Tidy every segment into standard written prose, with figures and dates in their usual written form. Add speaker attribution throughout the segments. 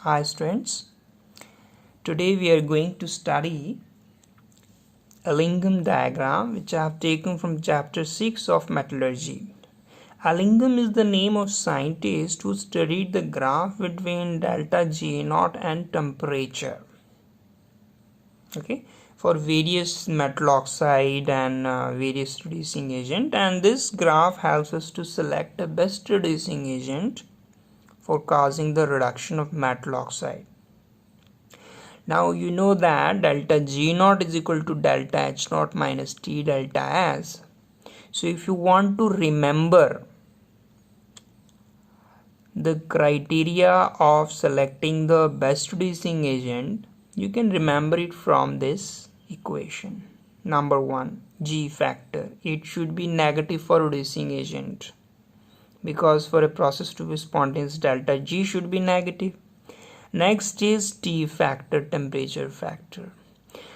Speaker 1: Hi students, today we are going to study Ellingham diagram which I have taken from chapter 6 of metallurgy. Ellingham is the name of scientist who studied the graph between delta G naught and temperature. Okay, for various metal oxide and various reducing agent, and this graph helps us to select the best reducing agent for causing the reduction of metal oxide. Now you know that delta G naught is equal to delta H naught minus T delta S. So if you want to remember the criteria of selecting the best reducing agent, you can remember it from this equation. Number 1, G factor. It should be negative for reducing agent, because for a process to be spontaneous, delta G should be negative. Next is T factor, temperature factor.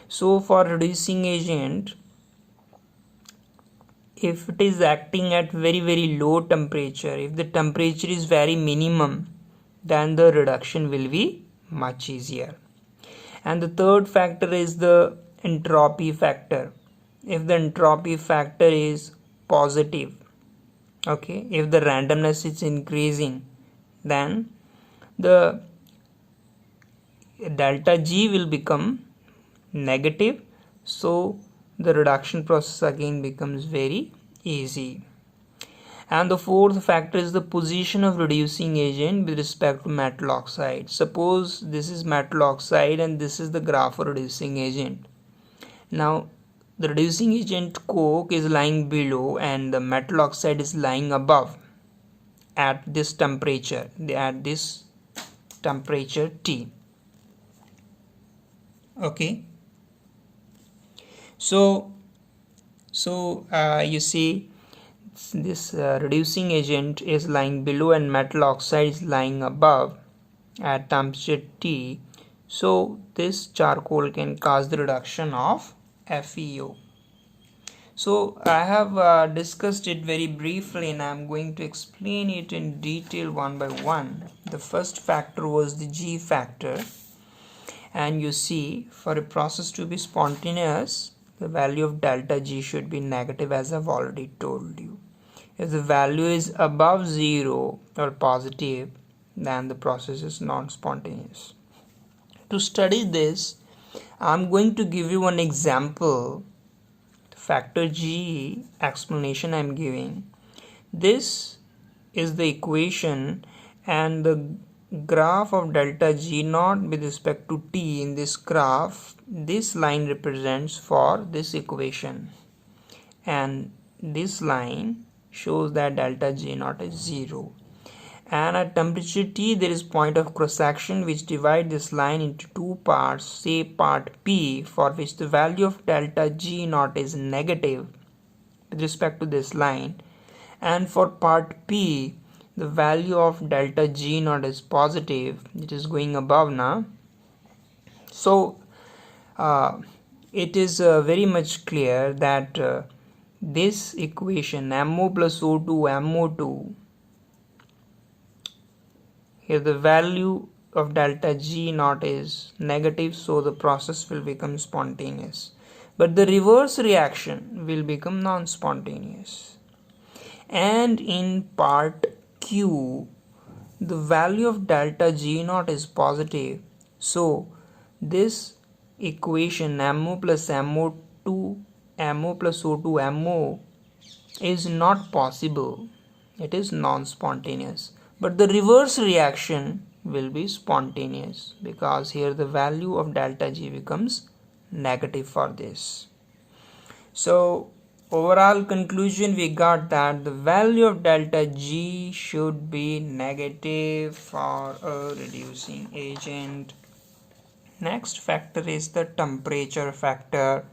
Speaker 1: So for reducing agent, if it is acting at very low temperature, if the temperature is very minimum, then the reduction will be much easier. And the third factor is the entropy factor. If the entropy factor is positive, okay, if the randomness is increasing, then the delta G will become negative, so the reduction process again becomes very easy. And the fourth factor is the position of reducing agent with respect to metal oxide. Suppose this is metal oxide and this is the graph for reducing agent. Now the reducing agent coke is lying below and the metal oxide is lying above at this temperature, T. Okay, so you see this reducing agent is lying below and metal oxide is lying above at temperature T, so this charcoal can cause the reduction of FeO. So I have discussed it very briefly and I am going to explain it in detail one by one. The first factor was the G factor. And you see, for a process to be spontaneous, the value of delta G should be negative, as I've already told you. If the value is above 0 or positive, then the process is non-spontaneous. To study this, I'm going to give you one example. The factor G explanation I'm giving. This is the equation, and the graph of delta G naught with respect to T in this graph, this line represents for this equation, and this line shows that delta G naught is 0, and at temperature T there is point of cross section which divide this line into two parts. Say part P, for which the value of delta G naught is negative with respect to this line, and for part P the value of delta G naught is positive, it is going above now. So it is very much clear that this equation MO plus O2 MO2, here the value of delta G naught is negative, so the process will become spontaneous, but the reverse reaction will become non-spontaneous. And in part Q, the value of delta G naught is positive, so this equation MO plus MO2 MO plus O2 MO is not possible, it is non-spontaneous, but the reverse reaction will be spontaneous, because here the value of delta G becomes negative for this. So overall conclusion, we got that the value of delta G should be negative for a reducing agent. Next factor is the temperature factor.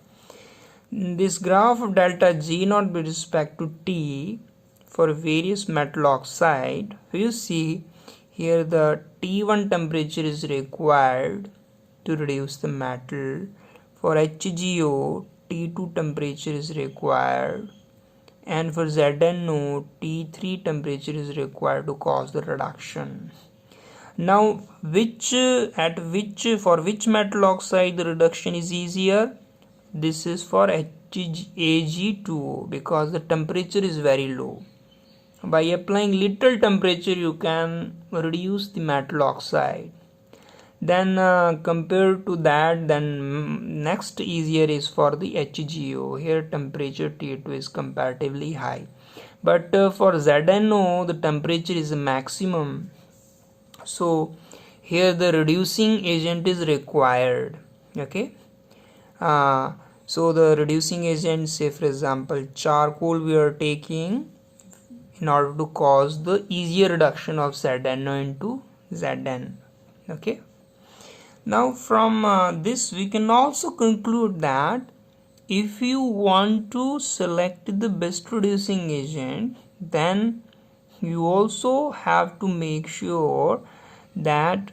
Speaker 1: This graph of delta G naught with respect to T for various metal oxide, you see here the T1 temperature is required to reduce the metal. For HGO, T2 temperature is required, and for ZNO, T3 temperature is required to cause the reduction. Now for which metal oxide the reduction is easier? This is for Ag2O, because the temperature is very low. By applying little temperature you can reduce the metal oxide. Then compared to that, then next easier is for the HgO. Here temperature T2 is comparatively high, but for ZnO the temperature is maximum, so here the reducing agent is required. Okay, so the reducing agent, say for example charcoal we are taking in order to cause the easier reduction of ZnO into Zn. Okay, now from this we can also conclude that if you want to select the best reducing agent, then you also have to make sure that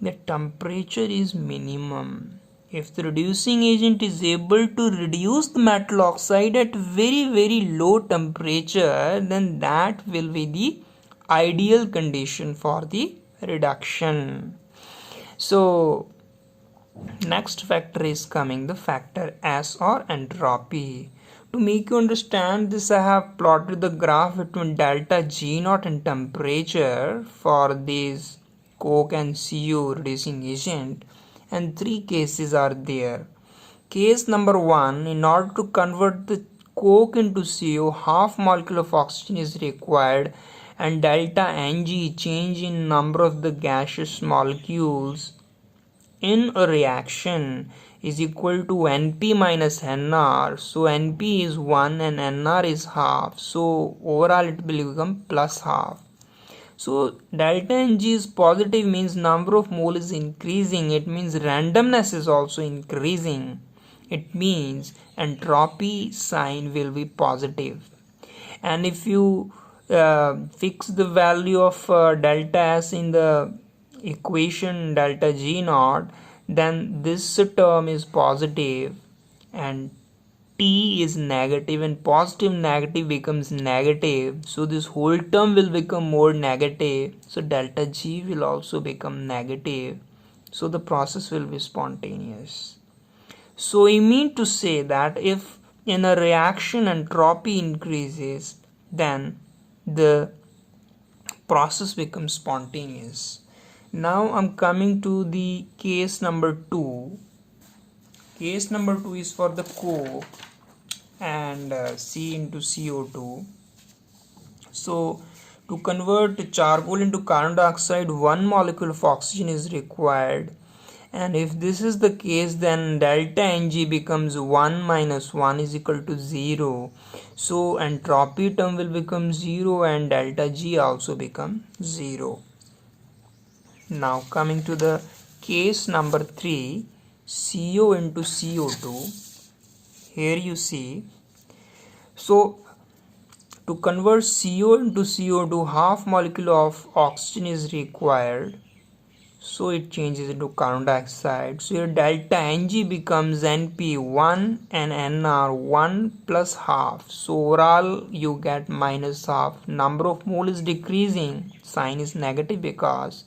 Speaker 1: the temperature is minimum. If the reducing agent is able to reduce the metal oxide at very low temperature, then that will be the ideal condition for the reduction. So next factor is coming the factor S, or entropy. To make you understand this, I have plotted the graph between delta G naught and temperature for these coke and CO reducing agent, and three cases are there. Case number 1, in order to convert the coke into CO, half molecule of oxygen is required, and delta Ng, change in number of the gaseous molecules in a reaction, is equal to Np minus Nr. So Np is 1 and Nr is half, so overall it will become plus half. So delta Ng is positive, means number of mole is increasing, it means randomness is also increasing, it means entropy sign will be positive. And if you fix the value of delta S in the equation delta G naught, then this term is positive and T is negative, and positive negative becomes negative, so this whole term will become more negative, so delta G will also become negative, so the process will be spontaneous. So I mean to say that if in a reaction entropy increases, then the process becomes spontaneous. Now I'm coming to the case number 2. Case number 2 is for the coke and C into CO2. So to convert charcoal into carbon dioxide, 1 molecule of oxygen is required, and if this is the case, then delta Ng becomes 1 minus 1 is equal to 0, so entropy term will become 0 and delta G also become 0. Now coming to the case number 3, CO into CO2. Here you see, so to convert CO into CO2, half molecule of oxygen is required, so it changes into carbon dioxide. So your delta Ng becomes Np 1 and Nr 1 plus half, so overall you get minus half. Number of mole is decreasing, sign is negative because,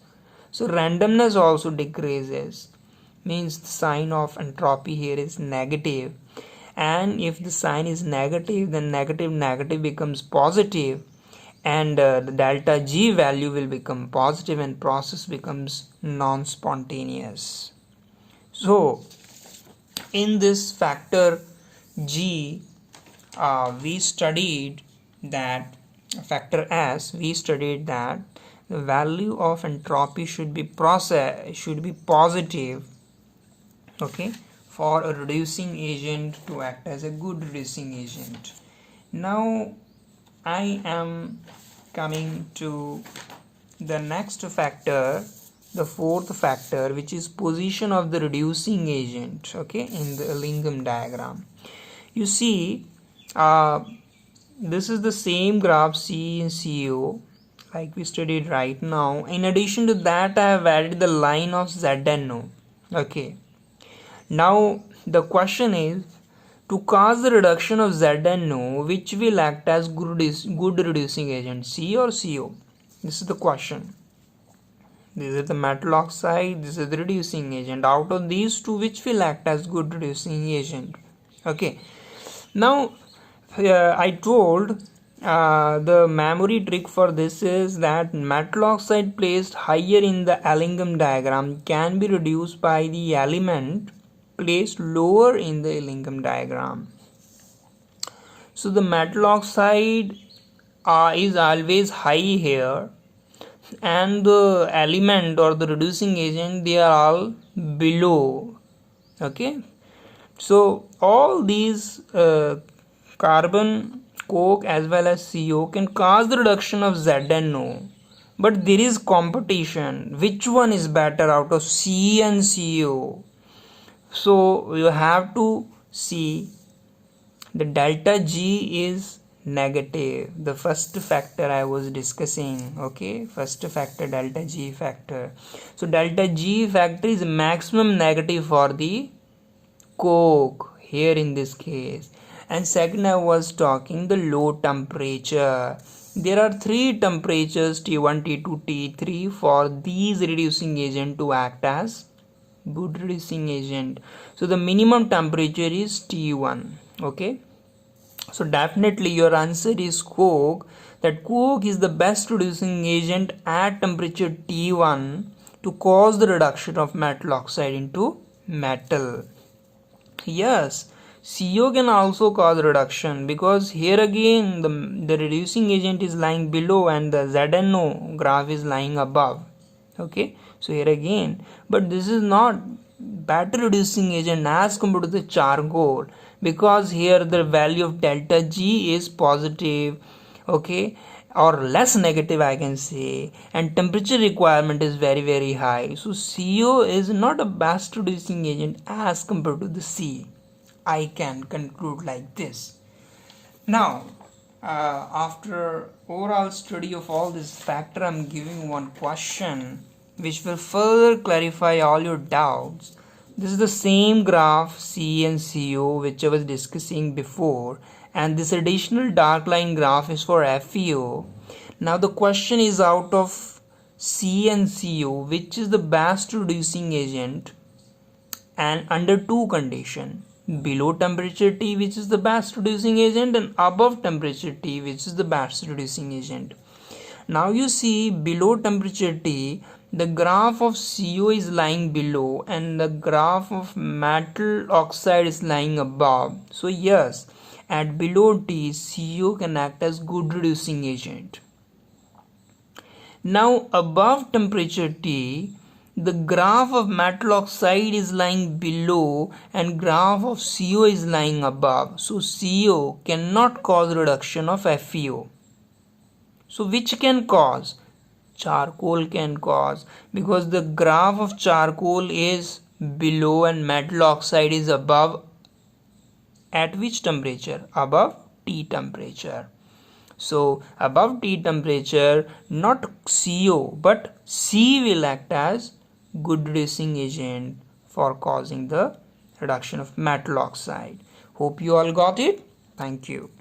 Speaker 1: so randomness also decreases, means the sign of entropy here is negative, and if the sign is negative, then negative becomes positive, and the delta G value will become positive and process becomes non-spontaneous. So in this factor G, we studied that factor S, we studied that the value of entropy should be positive, okay, for a reducing agent to act as a good reducing agent. Now I am coming to the next factor, the fourth factor, which is position of the reducing agent, okay, in the Ellingham diagram. You see, this is the same graph C and CO like we studied right now. In addition to that, I have added the line of ZnO. Okay, now the question is, to cause the reduction of ZnO, which will act as good reducing agent, C or CO? This is the question. This is the metal oxide, this is the reducing agent. Out of these two, which will act as good reducing agent? Okay, now I told the memory trick for this is that metal oxide placed higher in the Ellingham diagram can be reduced by the element placed lower in the Ellingham diagram. So the metal oxide is always high here, and the element or the reducing agent, they are all below. Okay, so all these carbon, coke as well as CO can cause the reduction of ZNO, but there is competition. Which one is better out of C and CO? So you have to see the delta G is negative, the first factor I was discussing. Okay, first factor, delta G factor. So delta G factor is maximum negative for the coke here in this case. And second, I was talking the low temperature. There are three temperatures, T1, T2, T3 for these reducing agent to act as good reducing agent. So the minimum temperature is T1. Okay, so definitely your answer is coke, that coke is the best reducing agent at temperature T1 to cause the reduction of metal oxide into metal. Yes, CO can also cause reduction, because here again the reducing agent is lying below and the ZNO graph is lying above. Okay, so here again, but this is not better reducing agent as compared to the charcoal, because here the value of delta G is positive, okay, or less negative I can say, and temperature requirement is very high. So CO is not a best reducing agent as compared to the C. I can conclude like this. Now after overall study of all this factor, I'm giving one question which will further clarify all your doubts. This is the same graph C and CO which I was discussing before, and this additional dark line graph is for FeO. Now the question is, out of C and CO, which is the best reducing agent, and under two conditions: below temperature T, which is the best reducing agent, and above temperature T, which is the best reducing agent. Now you see, below temperature T, the graph of CO is lying below and the graph of metal oxide is lying above. So yes, at below T, CO can act as good reducing agent. Now above temperature T, the graph of metal oxide is lying below and graph of CO is lying above. So CO cannot cause reduction of FeO. So which can cause? Charcoal can cause, because the graph of charcoal is below and metal oxide is above. At which temperature? Above T temperature. So above T temperature, not CO but C will act as good reducing agent for causing the reduction of metal oxide. Hope you all got it. Thank you.